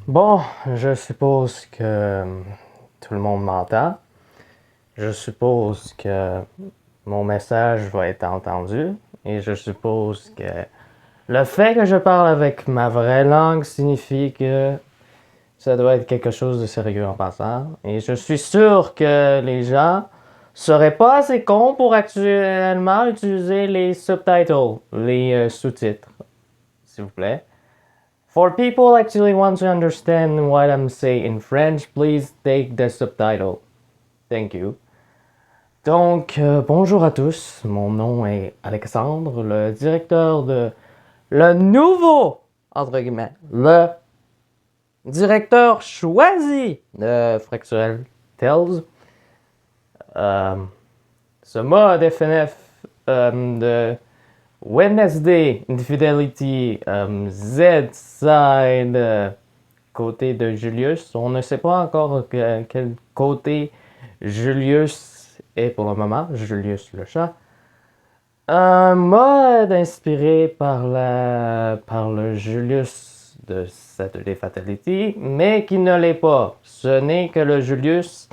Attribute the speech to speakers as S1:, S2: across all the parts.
S1: Bon, je suppose que tout le monde m'entend. Je suppose que mon message va être entendu. Et je suppose que le fait que je parle avec ma vraie langue signifie que ça doit être quelque chose de sérieux en passant. Et je suis sûr que les gens seraient pas assez cons pour actuellement utiliser les subtitles, les sous-titres, s'il vous plaît. For people actually want to understand what I'm saying in French, please take the subtitle. Thank you. Donc, bonjour à tous. Mon nom est Alexandre, le directeur de le nouveau, entre guillemets, le directeur choisi de Fractual Tales. Ce mode FNF de Wednesday Infidelity Z-Side côté de Julius. On ne sait pas encore quel côté Julius est pour le moment. Julius le chat. Un mode inspiré par le Julius de Saturday Fatality, mais qui ne l'est pas. Ce n'est que le Julius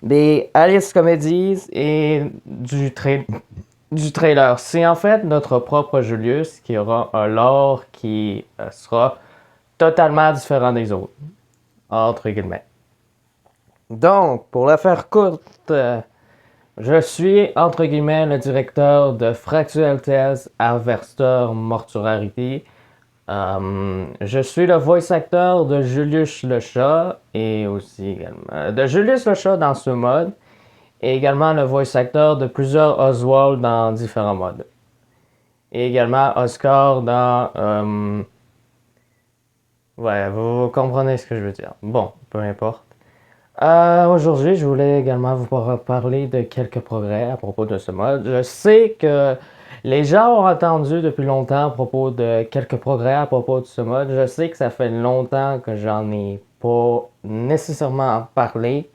S1: des Alice Comedies et du trailer. C'est en fait notre propre Julius qui aura un lore qui sera totalement différent des autres, entre guillemets. Donc, pour la faire courte, je suis, entre guillemets, le directeur de Fractual Tales Harvester Mortuarity. Je suis le voice acteur de Julius le chat et aussi également de Julius le chat dans ce mode et également le voice acteur de plusieurs Oswald dans différents modes. Et également Oscar dans... ouais, vous comprenez ce que je veux dire. Bon, peu importe. Aujourd'hui, je voulais également vous parler de quelques progrès à propos de ce mode. Je sais que les gens ont entendu depuis longtemps à propos de quelques progrès à propos de ce mode. Je sais que ça fait longtemps que j'en ai pas nécessairement parlé.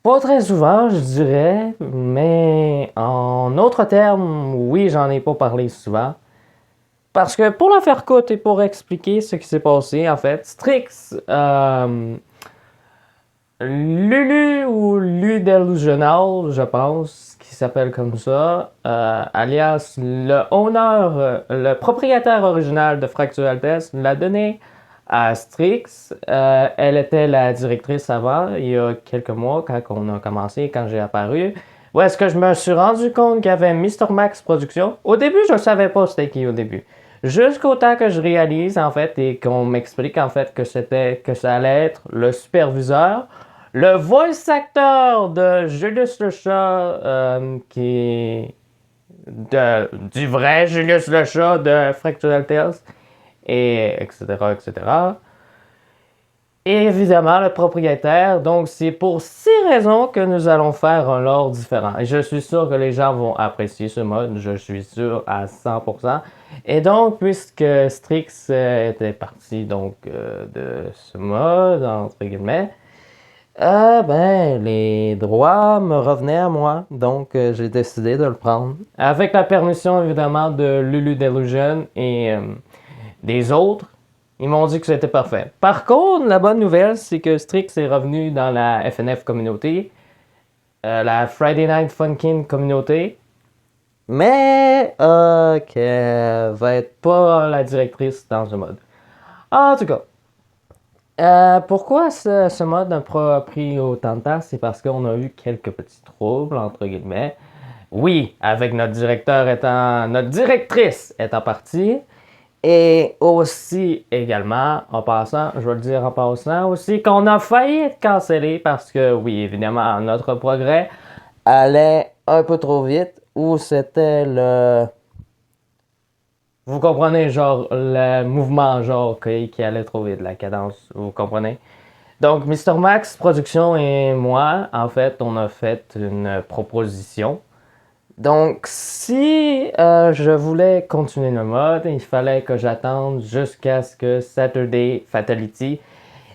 S1: Pas très souvent, je dirais, mais en autres termes, oui, j'en ai pas parlé souvent. Parce que pour la faire courte et pour expliquer ce qui s'est passé, en fait, Strix, Lulu ou Ludelusional, je pense, qui s'appelle comme ça, alias le owner, le propriétaire original de Fractual Test, l'a donné à Strix. Elle était la directrice avant, il y a quelques mois, quand on a commencé, quand j'ai apparu. Où est-ce que je me suis rendu compte qu'il y avait Mr. Max Production? Au début, je ne savais pas c'était qui au début. Jusqu'au temps que je réalise, en fait, et qu'on m'explique, en fait, que ça allait être le superviseur, le voice acteur de Julius le chat, qui est du vrai Julius le chat de Fractual Tales, et etc., etc. Et évidemment, le propriétaire. Donc, c'est pour ces raisons que nous allons faire un lore différent. Et je suis sûr que les gens vont apprécier ce mode. Je suis sûr à 100%. Et donc, puisque Strix était parti donc, de ce mode, entre guillemets, les droits me revenaient à moi. Donc, j'ai décidé de le prendre. Avec la permission, évidemment, de Lulu Delusion et des autres. Ils m'ont dit que c'était parfait. Par contre, la bonne nouvelle, c'est que Strix est revenu dans la FNF communauté, la Friday Night Funkin' communauté, mais qu'elle va être pas la directrice dans ce mode. En tout cas, pourquoi ce mode n'a pas pris autant de temps? C'est parce qu'on a eu quelques petits troubles, entre guillemets. Oui, avec notre directrice étant partie. Et aussi, également, en passant, je vais le dire en passant aussi, qu'on a failli être cancellé parce que, oui, évidemment, notre progrès allait un peu trop vite ou c'était le... Vous comprenez, genre, le mouvement, genre, qui allait trop vite, la cadence, vous comprenez? Donc, Mr. Max Production et moi, en fait, on a fait une proposition. Donc, si je voulais continuer le mode, il fallait que j'attende jusqu'à ce que Saturday Fatality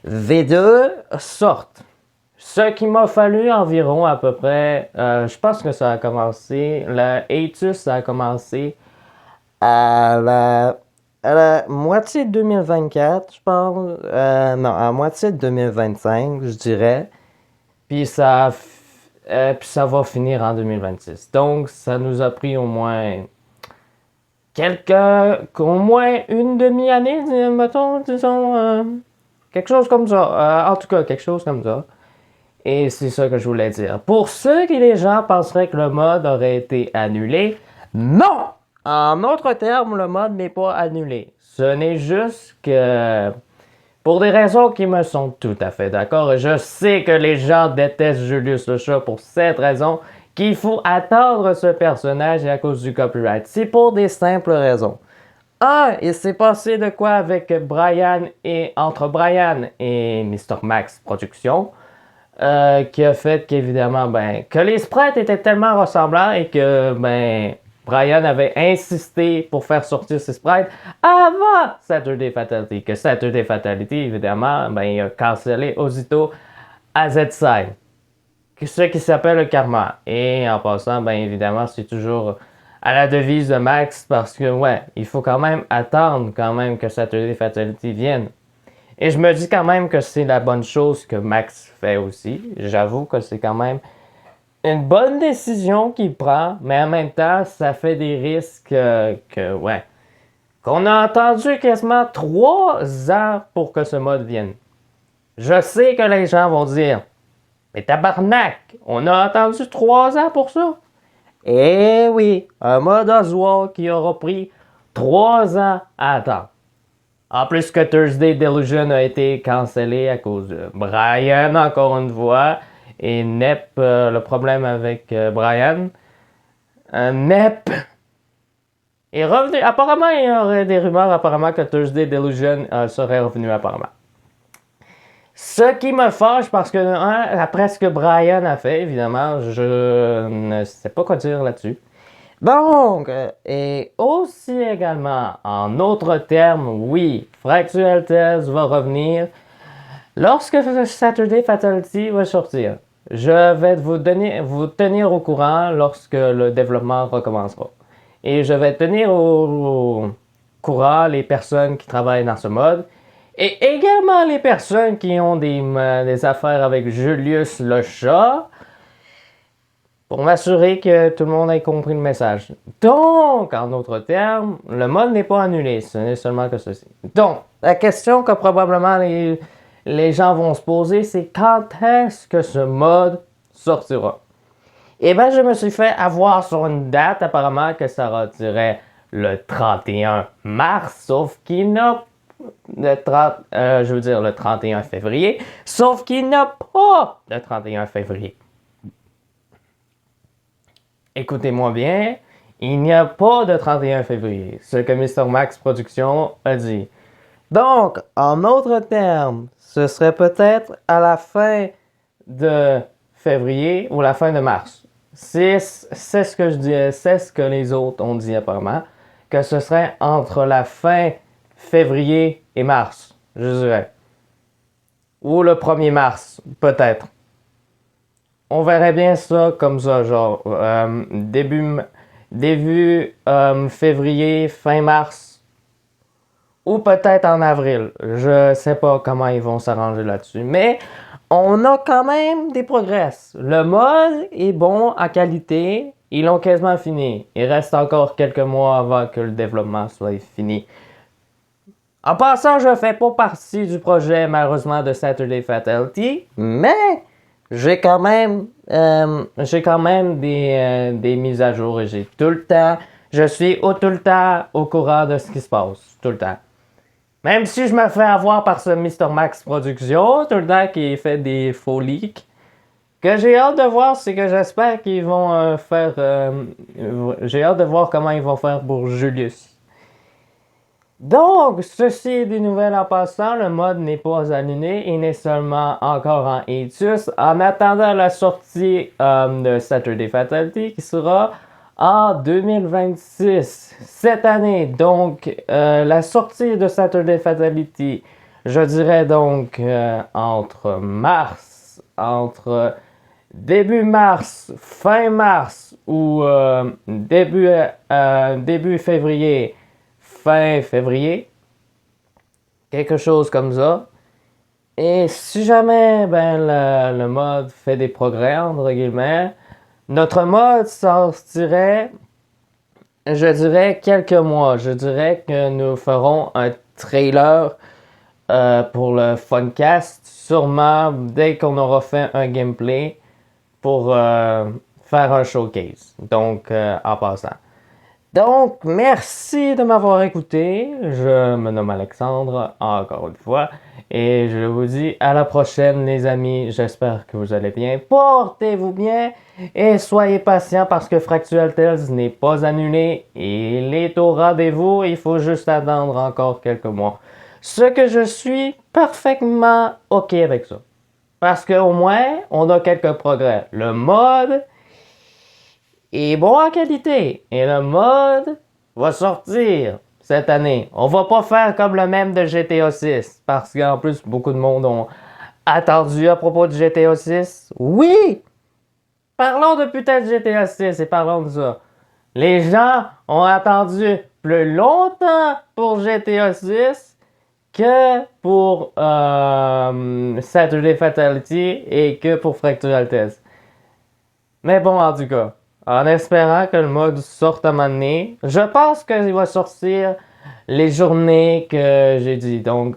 S1: V2 sorte. Ce qui m'a fallu environ à peu près, je pense que ça a commencé, le Atus a commencé à la à la moitié de 2024, je pense. Non, à la moitié de 2025, je dirais. Puis puis ça va finir en 2026. Donc, ça nous a pris au moins au moins une demi-année, mettons, disons, quelque chose comme ça. En tout cas, quelque chose comme ça. Et c'est ça que je voulais dire. Pour ceux qui les gens penseraient que le mode aurait été annulé, non! En d'autres termes, le mode n'est pas annulé. Ce n'est juste que, pour des raisons qui me sont tout à fait d'accord, je sais que les gens détestent Julius le chat pour cette raison, qu'il faut attendre ce personnage à cause du copyright. C'est pour des simples raisons. Il s'est passé de quoi avec entre Brian et Mr. Max Productions, qui a fait qu'évidemment, que les sprites étaient tellement ressemblants et que, Brian avait insisté pour faire sortir ses sprites avant Saturday Fatality. Que Saturday Fatality, évidemment, il a cancellé aussitôt AZ-Side. Ce qui s'appelle le karma. Et en passant, évidemment, c'est toujours à la devise de Max parce que, il faut quand même attendre que Saturday Fatality vienne. Et je me dis quand même que c'est la bonne chose que Max fait aussi. J'avoue que c'est quand même une bonne décision qu'il prend, mais en même temps, ça fait des risques qu'on a attendu quasiment 3 ans pour que ce mode vienne. Je sais que les gens vont dire, mais tabarnak, on a attendu 3 ans pour ça. Eh oui, un mode Oswald qui aura pris 3 ans à attendre. En plus que Thursday Delusion a été cancellé à cause de Brian, encore une fois. Et Nep, le problème avec Brian. Nep est revenu. Apparemment, il y aurait des rumeurs apparemment que Thursday Delusion serait revenu apparemment. Ce qui me fâche parce que, après ce que Brian a fait, évidemment, je ne sais pas quoi dire là-dessus. Donc, et aussi également, en autres termes, oui, Fractual Tales va revenir lorsque Saturday Fatality va sortir. Je vais vous tenir au courant lorsque le développement recommencera. Et je vais tenir au courant les personnes qui travaillent dans ce mode et également les personnes qui ont des affaires avec Julius le chat, pour m'assurer que tout le monde ait compris le message. Donc, en d'autres termes, le mode n'est pas annulé, ce n'est seulement que ceci. Donc, la question que probablement les gens vont se poser, c'est quand est-ce que ce mode sortira? Eh bien, je me suis fait avoir sur une date, apparemment, que ça retirait le 31 mars, sauf qu'il n'a le 31 février, sauf qu'il n'a pas le 31 février. Écoutez-moi bien, il n'y a pas de 31 février, ce que Mr. Max Productions a dit. Donc, en autres termes, ce serait peut-être à la fin de février ou la fin de mars. C'est ce que je dis, c'est ce que les autres ont dit apparemment, que ce serait entre la fin février et mars, je dirais. Ou le 1er mars, peut-être. On verrait bien ça comme ça, genre début février, fin mars, ou peut-être en avril. Je sais pas comment ils vont s'arranger là-dessus, mais on a quand même des progrès. Le mode est bon en qualité, ils l'ont quasiment fini. Il reste encore quelques mois avant que le développement soit fini. En passant, je fais pas partie du projet malheureusement de Saturday Fatality, mais j'ai quand même des mises à jour et je suis tout le temps au courant de ce qui se passe, tout le temps. Même si je me fais avoir par ce Mr. Max Productions, tout le temps qui fait des faux leaks, que j'ai hâte de voir, c'est que j'espère qu'ils vont j'ai hâte de voir comment ils vont faire pour Julius. Donc, ceci est des nouvelles en passant. Le mode n'est pas annulé, il n'est seulement encore en hiatus en attendant la sortie de Saturday Fatality qui sera en 2026, cette année. Donc, la sortie de Saturday Fatality, je dirais donc entre début mars, fin mars ou début février, fin février. Quelque chose comme ça. Et si jamais le mode fait des progrès, entre guillemets, notre mode sortirait, je dirais, quelques mois. Je dirais que nous ferons un trailer pour le Funcast, sûrement dès qu'on aura fait un gameplay pour faire un showcase. Donc, en passant. Donc, merci de m'avoir écouté. Je me nomme Alexandre, encore une fois. Et je vous dis à la prochaine, les amis. J'espère que vous allez bien. Portez-vous bien et soyez patients parce que Fractual Tales n'est pas annulé. Il est au rendez-vous. Il faut juste attendre encore quelques mois. Ce que je suis parfaitement OK avec ça. Parce qu'au moins, on a quelques progrès. Le mode est bon en qualité. Et le mode va sortir cette année. On va pas faire comme le même de GTA 6. Parce qu'en plus, beaucoup de monde ont attendu à propos de GTA 6. Oui! Parlons de putain de GTA 6 et parlons de ça. Les gens ont attendu plus longtemps pour GTA 6 que pour Saturday Fatality et que pour Fractual Test. Mais bon, en tout cas, en espérant que le mode sorte à un moment donné, je pense qu'il va sortir les journées que j'ai dit. Donc,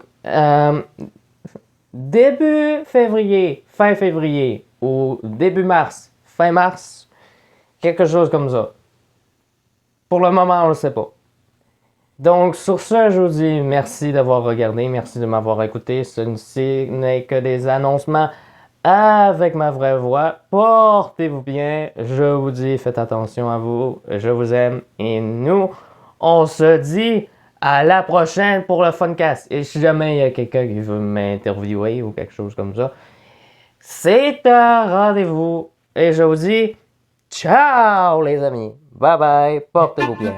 S1: début février, fin février, ou début mars, fin mars, quelque chose comme ça. Pour le moment, on ne le sait pas. Donc, sur ce, je vous dis merci d'avoir regardé, merci de m'avoir écouté. Ce n'est que des annoncements avec ma vraie voix. Portez-vous bien. Je vous dis, faites attention à vous. Je vous aime. Et nous, on se dit à la prochaine pour le Funcast. Et si jamais il y a quelqu'un qui veut m'interviewer ou quelque chose comme ça, c'est un rendez-vous. Et je vous dis, ciao les amis. Bye bye. Portez-vous bien.